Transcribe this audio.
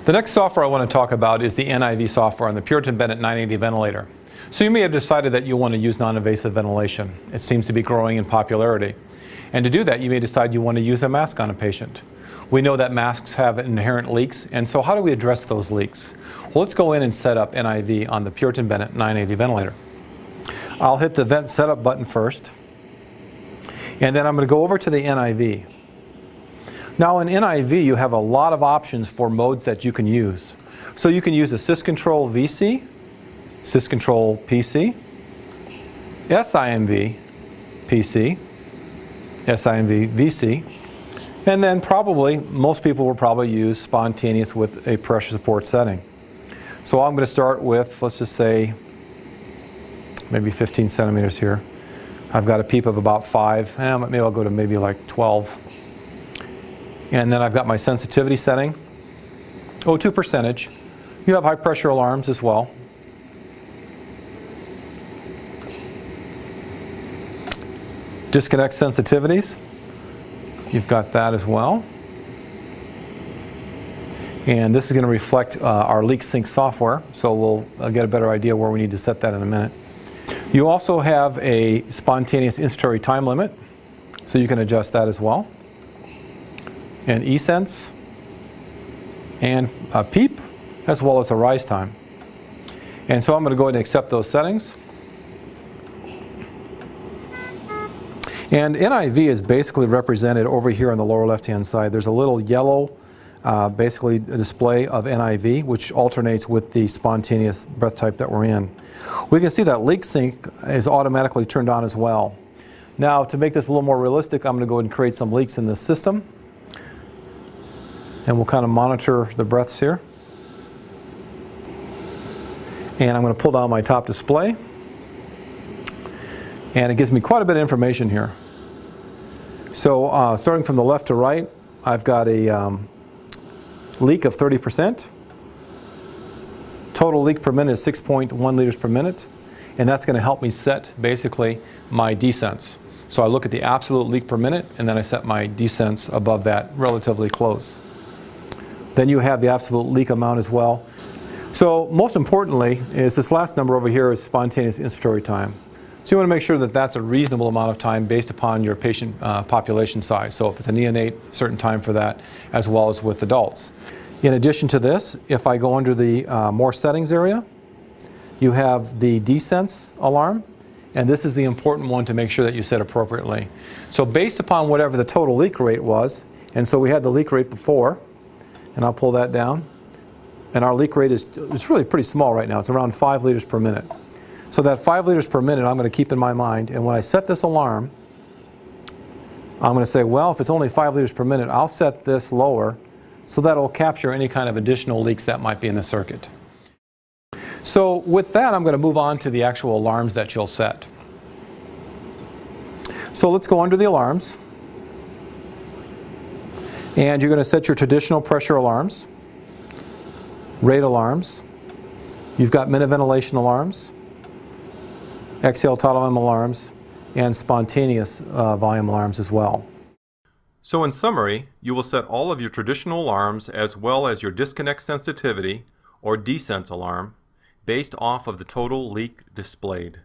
The next software I want to talk about is the NIV software on the Puritan Bennett 980 ventilator. So you may have decided that you want to use non-invasive ventilation. It seems to be growing in popularity. And to do that, you may decide you want to use a mask on a patient. We know that masks have inherent leaks, and so how do we address those leaks? Well, let's go in and set up NIV on the Puritan Bennett 980 ventilator. I'll hit the vent setup button first, and then I'm going to go over to the NIV. Now in NIV you have a lot of options for modes that you can use. So you can use a syscontrol VC, syscontrol PC, SIMV PC, SIMV VC, and then probably most people will probably use spontaneous with a pressure support setting. So I'm going to start with, let's just say, maybe 15 centimeters here. I've got a PEEP of about 5, and maybe I'll go to maybe like 12. And then I've got my sensitivity setting, O2 percentage. You have high pressure alarms as well. Disconnect sensitivities, you've got that as well. And this is going to reflect our leak sync software, so we'll get a better idea where we need to set that in a minute. You also have a spontaneous inspiratory time limit, so you can adjust that as well. And eSense, and a PEEP, as well as a rise time. And so I'm going to go ahead and accept those settings. And NIV is basically represented over here on the lower left-hand side. There's a little yellow, basically a display of NIV, which alternates with the spontaneous breath type that we're in. We can see that leak sync is automatically turned on as well. Now, to make this a little more realistic, I'm going to go ahead and create some leaks in the system. And we'll kind of monitor the breaths here. And I'm going to pull down my top display. And it gives me quite a bit of information here. So starting from the left to right, I've got a leak of 30%. Total leak per minute is 6.1 liters per minute. And that's going to help me set basically my descents. So I look at the absolute leak per minute, and then I set my descents above that relatively close. Then you have the absolute leak amount as well. So most importantly is this last number over here is spontaneous inspiratory time. So you want to make sure that that's a reasonable amount of time based upon your patient population size. So if it's a neonate, certain time for that, as well as with adults. In addition to this, if I go under the more settings area, you have the descents alarm, and this is the important one to make sure that you set appropriately. So based upon whatever the total leak rate was, and so we had the leak rate before, and I'll pull that down, and our leak rate is really pretty small right now. It's around 5 liters per minute. So that 5 liters per minute I'm going to keep in my mind, and when I set this alarm, I'm going to say, well, if it's only 5 liters per minute, I'll set this lower so that will capture any kind of additional leaks that might be in the circuit. So with that, I'm going to move on to the actual alarms that you'll set. So let's go under the alarms. And you're going to set your traditional pressure alarms, rate alarms. You've got minute ventilation alarms, exhale total volume alarms, and spontaneous volume alarms as well. So in summary, you will set all of your traditional alarms as well as your disconnect sensitivity or descents alarm based off of the total leak displayed.